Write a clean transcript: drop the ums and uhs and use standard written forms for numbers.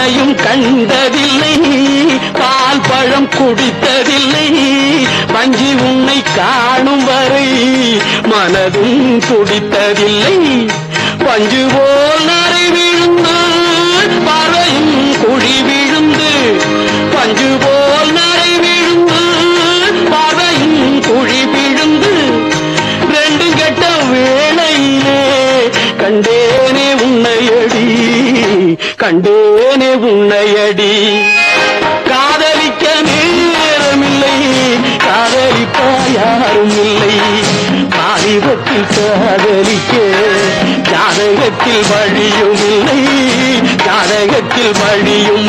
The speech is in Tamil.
உன்னையும் கண்டதில்லை, பால் பழம் குடித்ததில்லை, பஞ்சி உன்னை காணும் வரை மனதும் துடித்ததில்லை. பஞ்சு போல் நரை விழுந்து பறையும் குழி விழுந்து, பஞ்சு போல் நரை விழுந்து பறையும் குழி விழுந்து, ரெண்டு கெட்ட வேளையிலே கண்டேனே உன்னையடி, கண்டேனே உன்னையடி. காதலிக்க நேரமில்லை, காதலிப்பா யாரும் இல்லை, காகிதத்தில் காதலிக்க ஜாதகத்தில் வழியும் இல்லை, ஜாதகத்தில் வழியும்